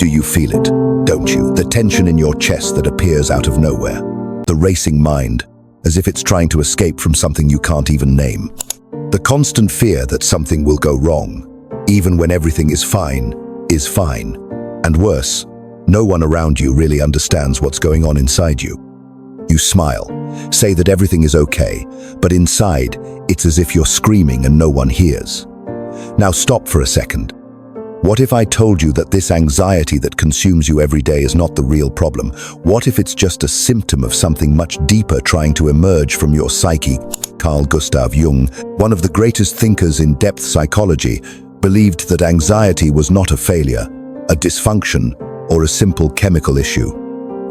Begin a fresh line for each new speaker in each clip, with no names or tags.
Do you feel it? Don't you? The tension in your chest that appears out of nowhere. The racing mind, as if it's trying to escape from something you can't even name. The constant fear that something will go wrong, even when everything is fine. And worse, no one around you really understands what's going on inside you. You smile, say that everything is okay, but inside, it's as if you're screaming and no one hears. Now stop for a second. What if I told you that this anxiety that consumes you every day is not the real problem? What if it's just a symptom of something much deeper trying to emerge from your psyche? Carl Jung, one of the greatest thinkers in depth psychology, believed that anxiety was not a failure, a dysfunction, or a simple chemical issue.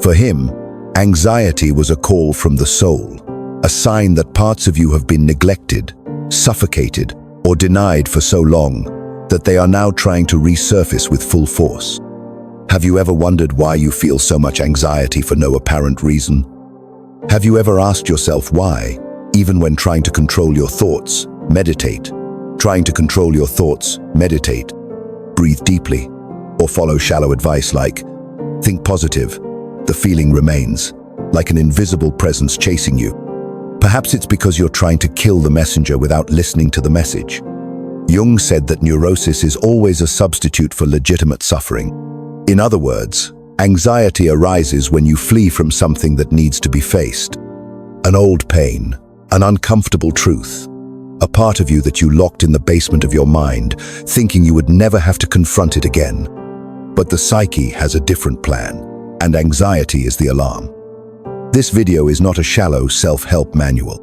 For him, anxiety was a call from the soul, a sign that parts of you have been neglected, suffocated, or denied for so long that they are now trying to resurface with full force. Have you ever wondered why you feel so much anxiety for no apparent reason? Have you ever asked yourself why, even when trying to control your thoughts, meditate? Trying to control your thoughts, meditate, breathe deeply, or follow shallow advice like, think positive. The feeling remains, like an invisible presence chasing you. Perhaps it's because you're trying to kill the messenger without listening to the message. Jung said that neurosis is always a substitute for legitimate suffering. In other words, anxiety arises when you flee from something that needs to be faced. An old pain, an uncomfortable truth, a part of you that you locked in the basement of your mind, thinking you would never have to confront it again. But the psyche has a different plan, and anxiety is the alarm. This video is not a shallow self-help manual.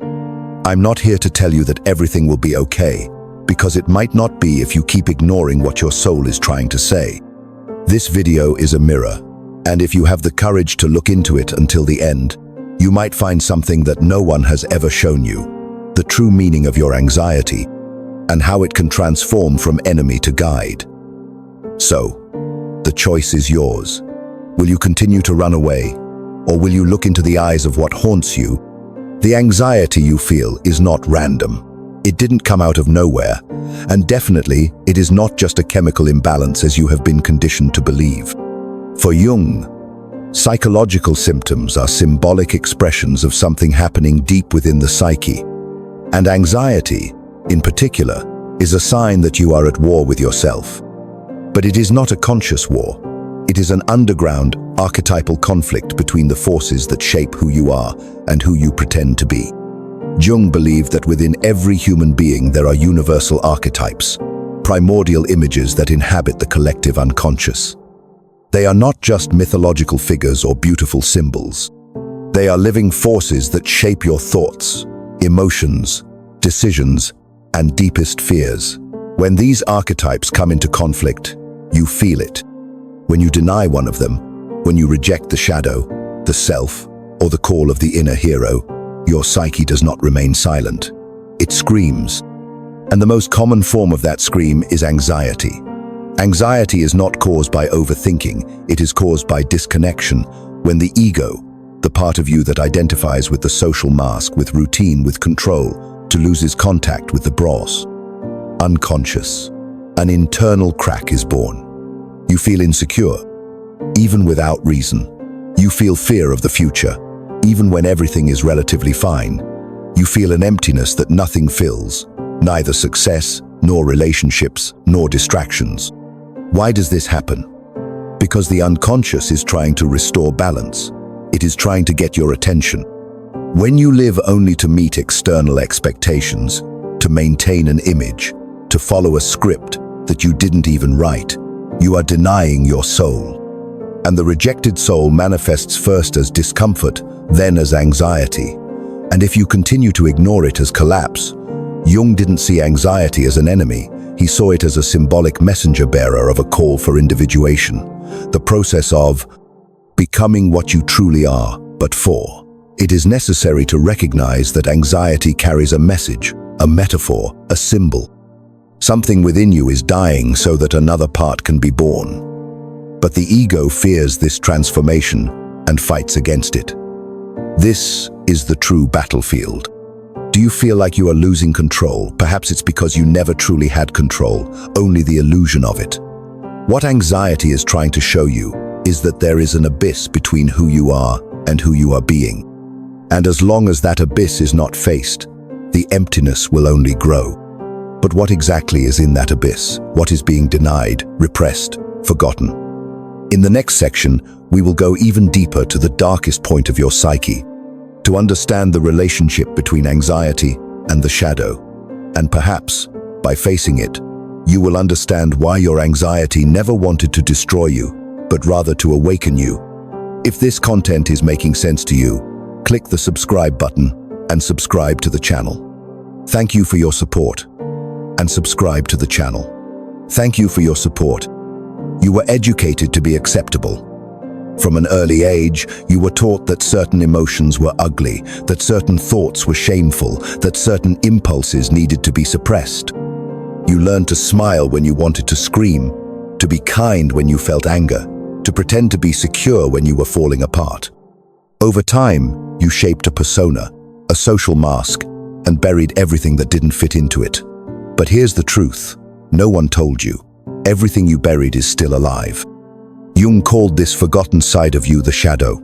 I'm not here to tell you that everything will be okay, because it might not be if you keep ignoring what your soul is trying to say. This video is a mirror, and if you have the courage to look into it until the end, you might find something that no one has ever shown you, the true meaning of your anxiety, and how it can transform from enemy to guide. So, the choice is yours. Will you continue to run away, or will you look into the eyes of what haunts you? The anxiety you feel is not random. It didn't come out of nowhere, and definitely it is not just a chemical imbalance as you have been conditioned to believe. For Jung, psychological symptoms are symbolic expressions of something happening deep within the psyche, and anxiety, in particular, is a sign that you are at war with yourself. But it is not a conscious war. It is an underground, archetypal conflict between the forces that shape who you are and who you pretend to be. Jung believed that within every human being there are universal archetypes, primordial images that inhabit the collective unconscious. They are not just mythological figures or beautiful symbols. They are living forces that shape your thoughts, emotions, decisions, and deepest fears. When these archetypes come into conflict, you feel it. When you deny one of them, when you reject the shadow, the self, or the call of the inner hero, your psyche does not remain silent. It screams. And the most common form of that scream is anxiety. Anxiety is not caused by overthinking, it is caused by disconnection, when the ego, the part of you that identifies with the social mask, with routine, with control, loses contact with the brass. Unconscious, an internal crack is born. You feel insecure, even without reason. You feel fear of the future, even when everything is relatively fine. You feel an emptiness that nothing fills, neither success, nor relationships, nor distractions. Why does this happen? Because the unconscious is trying to restore balance. It is trying to get your attention. When you live only to meet external expectations, to maintain an image, to follow a script that you didn't even write, you are denying your soul. And the rejected soul manifests first as discomfort, then as anxiety. And if you continue to ignore it as collapse, Jung didn't see anxiety as an enemy. He saw it as a symbolic messenger bearer of a call for individuation, the process of becoming what you truly are, but for. It is necessary to recognize that anxiety carries a message, a metaphor, a symbol. Something within you is dying so that another part can be born. But the ego fears this transformation and fights against it. This is the true battlefield. Do you feel like you are losing control? Perhaps it's because you never truly had control, only the illusion of it. What anxiety is trying to show you is that there is an abyss between who you are and who you are being. And as long as that abyss is not faced, the emptiness will only grow. But what exactly is in that abyss? What is being denied, repressed, forgotten? In the next section, we will go even deeper to the darkest point of your psyche, to understand the relationship between anxiety and the shadow. And perhaps, by facing it, you will understand why your anxiety never wanted to destroy you, but rather to awaken you. If this content is making sense to you, click the subscribe button and subscribe to the channel. Thank you for your support. And subscribe to the channel. Thank you for your support. You were educated to be acceptable. From an early age, you were taught that certain emotions were ugly, that certain thoughts were shameful, that certain impulses needed to be suppressed. You learned to smile when you wanted to scream, to be kind when you felt anger, to pretend to be secure when you were falling apart. Over time, you shaped a persona, a social mask, and buried everything that didn't fit into it. But here's the truth. No one told you. Everything you buried is still alive. Jung called this forgotten side of you the shadow.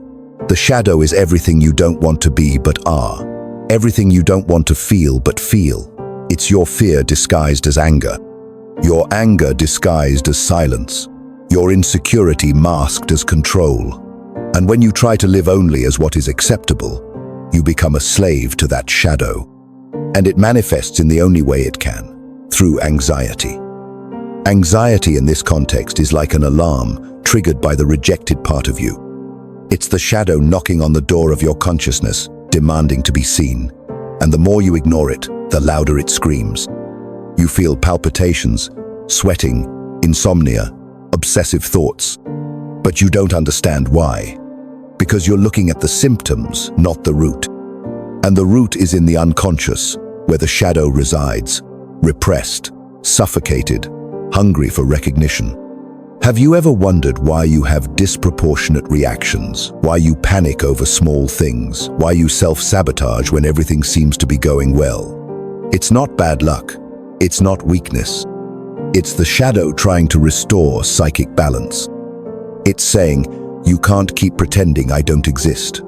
The shadow is everything you don't want to be but are. Everything you don't want to feel but feel. It's your fear disguised as anger. Your anger disguised as silence. Your insecurity masked as control. And when you try to live only as what is acceptable, you become a slave to that shadow. And it manifests in the only way it can, through anxiety. Anxiety in this context is like an alarm triggered by the rejected part of you. It's the shadow knocking on the door of your consciousness, demanding to be seen. And the more you ignore it, the louder it screams. You feel palpitations, sweating, insomnia, obsessive thoughts. But you don't understand why. Because you're looking at the symptoms, not the root. And the root is in the unconscious, where the shadow resides, repressed, suffocated, hungry for recognition. Have you ever wondered why you have disproportionate reactions, why you panic over small things, why you self-sabotage when everything seems to be going well? It's not bad luck. It's not weakness. It's the shadow trying to restore psychic balance. It's saying, you can't keep pretending I don't exist.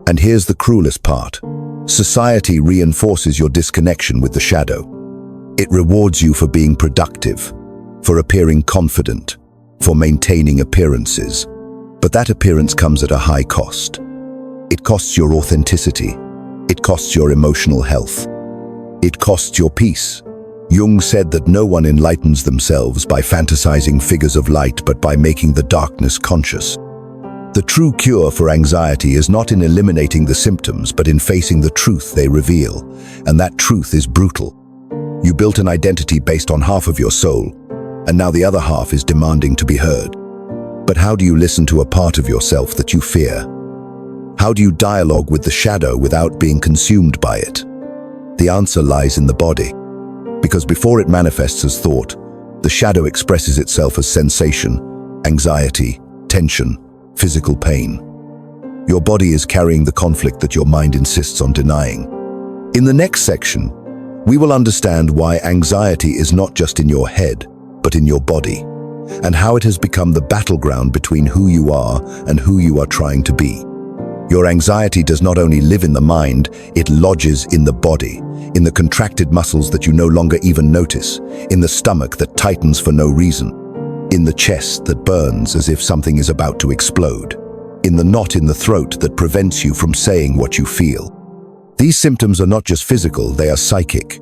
And here's the cruelest part. Society reinforces your disconnection with the shadow. It rewards you for being productive, for appearing confident, for maintaining appearances. But that appearance comes at a high cost. It costs your authenticity. It costs your emotional health. It costs your peace. Jung said that no one enlightens themselves by fantasizing figures of light, but by making the darkness conscious. The true cure for anxiety is not in eliminating the symptoms, but in facing the truth they reveal. And that truth is brutal. You built an identity based on half of your soul, and now the other half is demanding to be heard. But how do you listen to a part of yourself that you fear? How do you dialogue with the shadow without being consumed by it? The answer lies in the body. Because before it manifests as thought, the shadow expresses itself as sensation, anxiety, tension, physical pain. Your body is carrying the conflict that your mind insists on denying. In the next section, we will understand why anxiety is not just in your head, but in your body, and how it has become the battleground between who you are and who you are trying to be. Your anxiety does not only live in the mind, it lodges in the body, in the contracted muscles that you no longer even notice, in the stomach that tightens for no reason, in the chest that burns as if something is about to explode, in the knot in the throat that prevents you from saying what you feel. These symptoms are not just physical, they are psychic.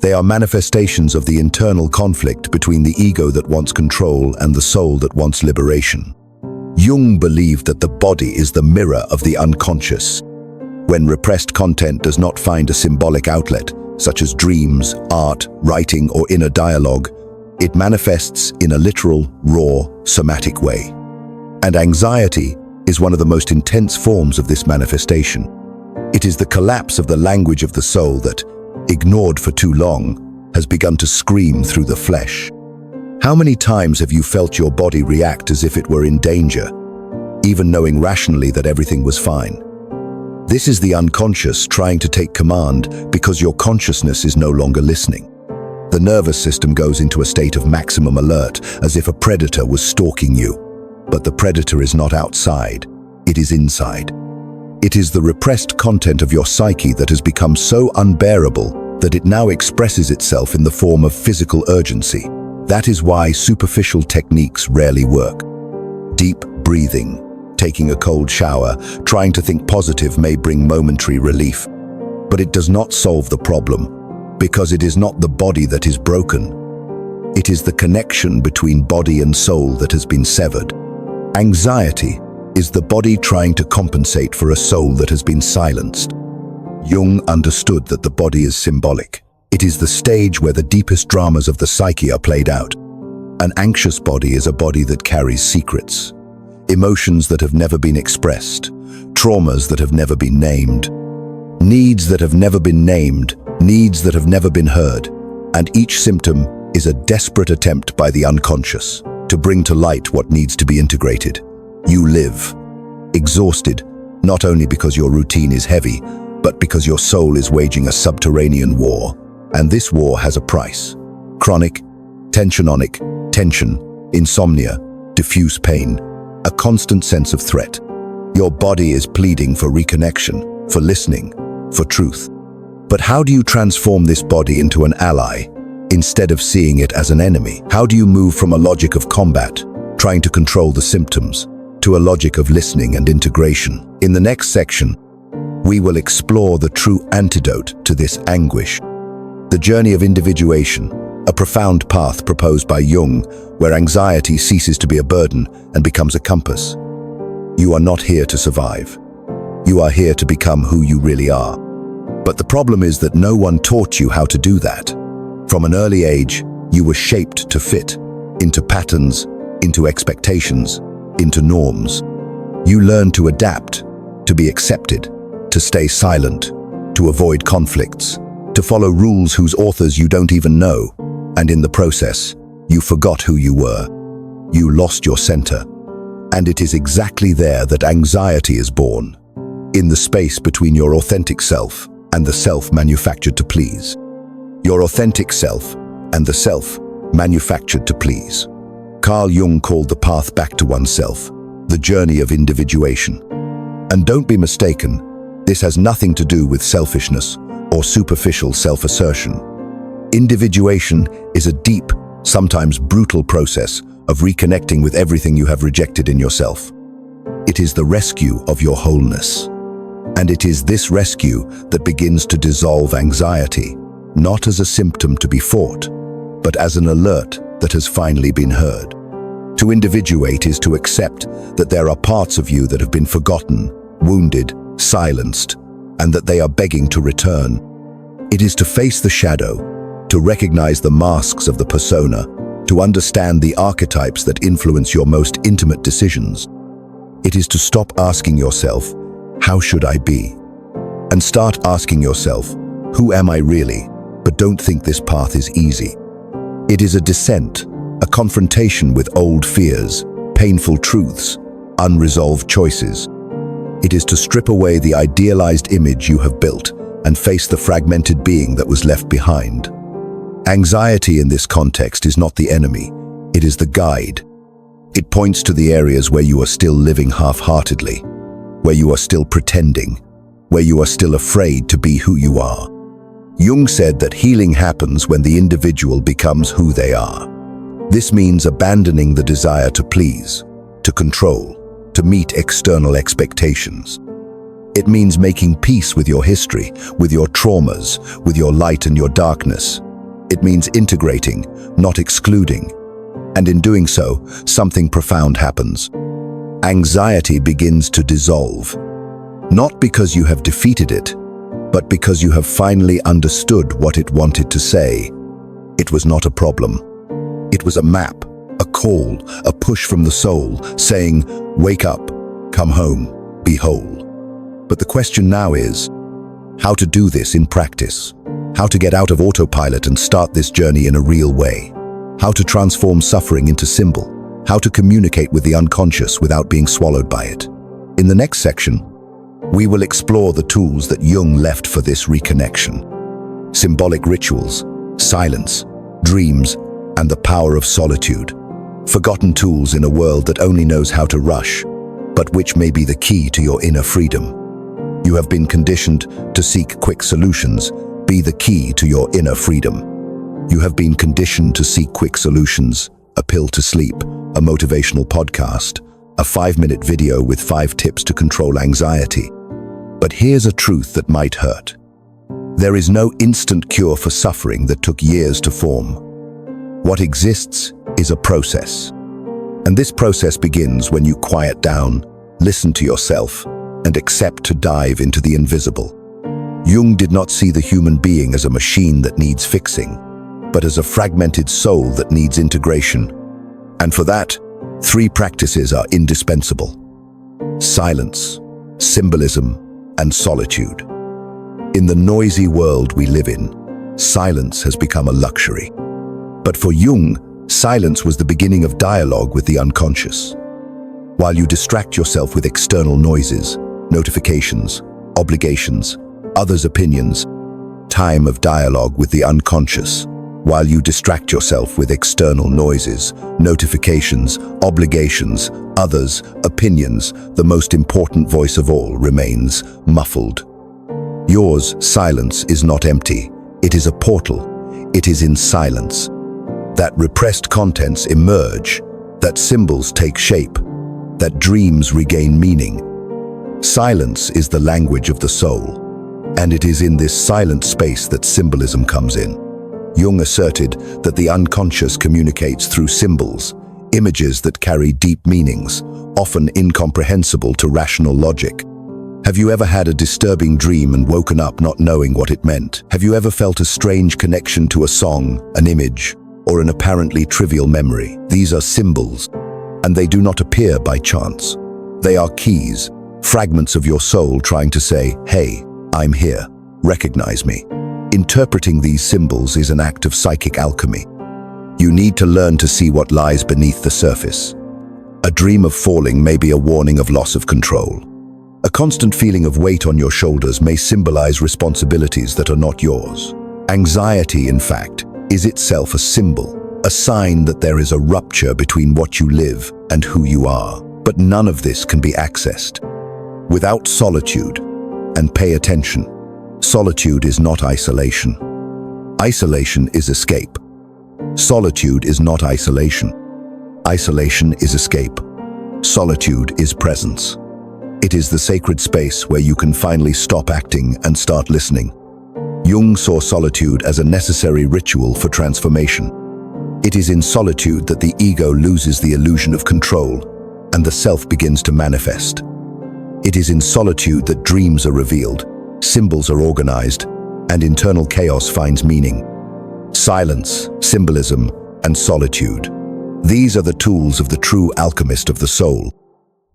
They are manifestations of the internal conflict between the ego that wants control and the soul that wants liberation. Jung believed that the body is the mirror of the unconscious. When repressed content does not find a symbolic outlet, such as dreams, art, writing, or inner dialogue, it manifests in a literal, raw, somatic way. And anxiety is one of the most intense forms of this manifestation. It is the collapse of the language of the soul that, ignored for too long, has begun to scream through the flesh. How many times have you felt your body react as if it were in danger, even knowing rationally that everything was fine? This is the unconscious trying to take command because your consciousness is no longer listening. The nervous system goes into a state of maximum alert, as if a predator was stalking you. But the predator is not outside, it is inside. It is the repressed content of your psyche that has become so unbearable that it now expresses itself in the form of physical urgency. That is why superficial techniques rarely work. Deep breathing, taking a cold shower, trying to think positive may bring momentary relief. But it does not solve the problem, because it is not the body that is broken. It is the connection between body and soul that has been severed. Anxiety is the body trying to compensate for a soul that has been silenced. Jung understood that the body is symbolic. It is the stage where the deepest dramas of the psyche are played out. An anxious body is a body that carries secrets, emotions that have never been expressed, traumas that have never been named, needs that have never been named, needs that have never been heard, and each symptom is a desperate attempt by the unconscious to bring to light what needs to be integrated. You live, exhausted, not only because your routine is heavy, but because your soul is waging a subterranean war. And this war has a price. Chronic, tensionic, tension, insomnia, diffuse pain, a constant sense of threat. Your body is pleading for reconnection, for listening, for truth. But how do you transform this body into an ally, instead of seeing it as an enemy? How do you move from a logic of combat, trying to control the symptoms, to a logic of listening and integration? In the next section, we will explore the true antidote to this anguish. The journey of individuation, a profound path proposed by Jung, where anxiety ceases to be a burden and becomes a compass. You are not here to survive. You are here to become who you really are. But the problem is that no one taught you how to do that. From an early age, you were shaped to fit into patterns, into expectations, into norms. You learned to adapt, to be accepted, to stay silent, to avoid conflicts, to follow rules whose authors you don't even know. And in the process, you forgot who you were. You lost your center. And it is exactly there that anxiety is born, in the space between your authentic self and the self manufactured to please. Your authentic self and the self manufactured to please. Carl Jung called the path back to oneself the journey of individuation. And don't be mistaken, this has nothing to do with selfishness or superficial self-assertion. Individuation is a deep, sometimes brutal process of reconnecting with everything you have rejected in yourself. It is the rescue of your wholeness. And it is this rescue that begins to dissolve anxiety, not as a symptom to be fought, but as an alert that has finally been heard. To individuate is to accept that there are parts of you that have been forgotten, wounded, silenced, and that they are begging to return. It is to face the shadow, to recognize the masks of the persona, to understand the archetypes that influence your most intimate decisions. It is to stop asking yourself, how should I be? And start asking yourself, who am I really? But don't think this path is easy. It is a descent, a confrontation with old fears, painful truths, unresolved choices. It is to strip away the idealized image you have built and face the fragmented being that was left behind. Anxiety in this context is not the enemy, it is the guide. It points to the areas where you are still living half-heartedly, where you are still pretending, where you are still afraid to be who you are. Jung said that healing happens when the individual becomes who they are. This means abandoning the desire to please, to control, to meet external expectations. It means making peace with your history, with your traumas, with your light and your darkness. It means integrating, not excluding. And in doing so, something profound happens. Anxiety begins to dissolve, not because you have defeated it, but because you have finally understood what it wanted to say. It was not a problem. It was a map, a call, a push from the soul, saying, wake up, come home, be whole. But the question now is, how to do this in practice? How to get out of autopilot and start this journey in a real way? How to transform suffering into symbol? How to communicate with the unconscious without being swallowed by it? In the next section, we will explore the tools that Jung left for this reconnection. Symbolic rituals, silence, dreams, and the power of solitude. Forgotten tools in a world that only knows how to rush, but which may be the key to your inner freedom. You have been conditioned to seek quick solutions. Be the key to your inner freedom. You have been conditioned to seek quick solutions, a pill to sleep, a motivational podcast, a 5-minute video with 5 tips to control anxiety. But here's a truth that might hurt. There is no instant cure for suffering that took years to form. What exists is a process. And this process begins when you quiet down, listen to yourself, and accept to dive into the invisible. Jung did not see the human being as a machine that needs fixing, but as a fragmented soul that needs integration. And for that, 3 practices are indispensable: silence, symbolism, and solitude. In the noisy world we live in, silence has become a luxury. But for Jung, silence was the beginning of dialogue with the unconscious. While you distract yourself with external noises, notifications, obligations, others' opinions, time of dialogue with the unconscious. While you distract yourself with external noises, notifications, obligations, others' opinions, the most important voice of all remains muffled. Yours, silence, is not empty. It is a portal. It is in silence that repressed contents emerge, that symbols take shape, that dreams regain meaning. Silence is the language of the soul, and it is in this silent space that symbolism comes in. Jung asserted that the unconscious communicates through symbols, images that carry deep meanings, often incomprehensible to rational logic. Have you ever had a disturbing dream and woken up not knowing what it meant? Have you ever felt a strange connection to a song, an image, or an apparently trivial memory? These are symbols, and they do not appear by chance. They are keys, fragments of your soul trying to say, "Hey, I'm here. Recognize me." Interpreting these symbols is an act of psychic alchemy. You need to learn to see what lies beneath the surface. A dream of falling may be a warning of loss of control. A constant feeling of weight on your shoulders may symbolize responsibilities that are not yours. Anxiety, in fact, is itself a symbol, a sign that there is a rupture between what you live and who you are. But none of this can be accessed without solitude. And pay attention. Solitude is not isolation. Isolation is escape. Solitude is not isolation. Isolation is escape. Solitude is presence. It is the sacred space where you can finally stop acting and start listening. Jung saw solitude as a necessary ritual for transformation. It is in solitude that the ego loses the illusion of control and the self begins to manifest. It is in solitude that dreams are revealed, symbols are organized, and internal chaos finds meaning. Silence, symbolism, and solitude. These are the tools of the true alchemist of the soul.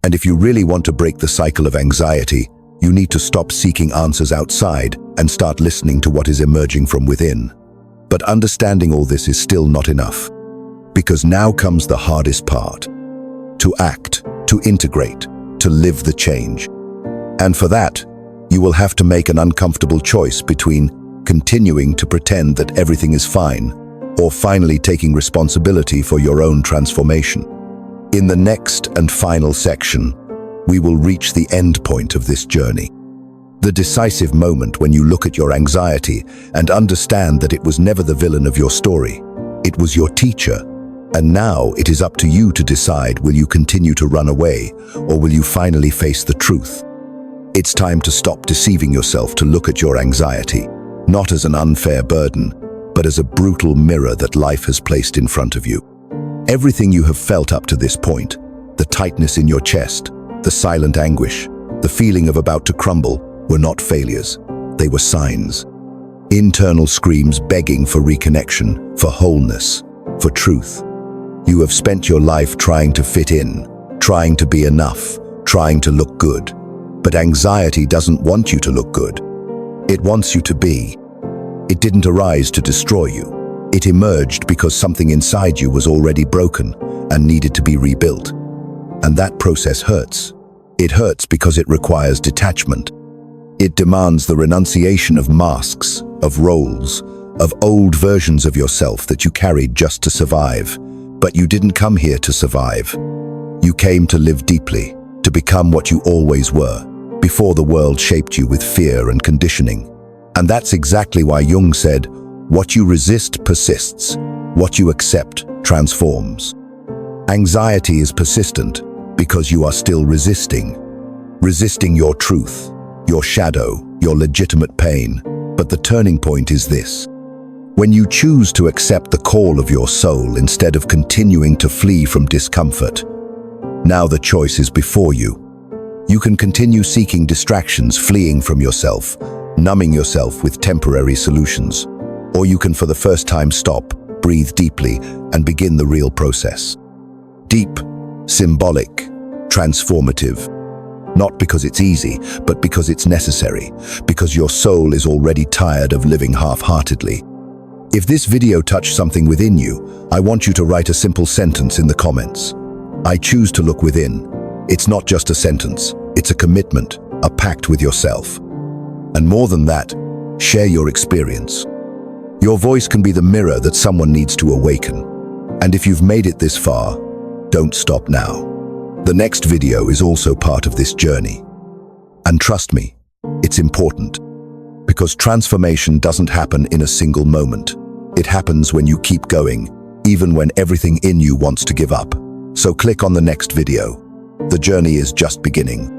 And if you really want to break the cycle of anxiety, you need to stop seeking answers outside and start listening to what is emerging from within. But understanding all this is still not enough, because now comes the hardest part. To act, to integrate, to live the change. And for that, you will have to make an uncomfortable choice between continuing to pretend that everything is fine or finally taking responsibility for your own transformation. In the next and final section, we will reach the end point of this journey. The decisive moment when you look at your anxiety and understand that it was never the villain of your story. It was your teacher. And now it is up to you to decide, will you continue to run away or will you finally face the truth? It's time to stop deceiving yourself, to look at your anxiety, not as an unfair burden, but as a brutal mirror that life has placed in front of you. Everything you have felt up to this point, the tightness in your chest, the silent anguish, the feeling of about to crumble, were not failures. They were signs. Internal screams begging for reconnection, for wholeness, for truth. You have spent your life trying to fit in, trying to be enough, trying to look good. But anxiety doesn't want you to look good. It wants you to be. It didn't arise to destroy you. It emerged because something inside you was already broken and needed to be rebuilt. And that process hurts. It hurts because it requires detachment. It demands the renunciation of masks, of roles, of old versions of yourself that you carried just to survive. But you didn't come here to survive. You came to live deeply, to become what you always were, before the world shaped you with fear and conditioning. And that's exactly why Jung said, what you resist persists, what you accept transforms. Anxiety is persistent because you are still resisting your truth, your shadow, your legitimate pain. But the turning point is this. When you choose to accept the call of your soul instead of continuing to flee from discomfort, now the choice is before you. You can continue seeking distractions, fleeing from yourself, numbing yourself with temporary solutions. Or you can, for the first time, stop, breathe deeply, and begin the real process. Deep, symbolic, transformative. Not because it's easy, but because it's necessary, because your soul is already tired of living half-heartedly. If this video touched something within you, I want you to write a simple sentence in the comments. I choose to look within. It's not just a sentence, it's a commitment, a pact with yourself. And more than that, share your experience. Your voice can be the mirror that someone needs to awaken. And if you've made it this far, don't stop now. The next video is also part of this journey. And trust me, it's important. Because transformation doesn't happen in a single moment. It happens when you keep going, even when everything in you wants to give up. So click on the next video. The journey is just beginning.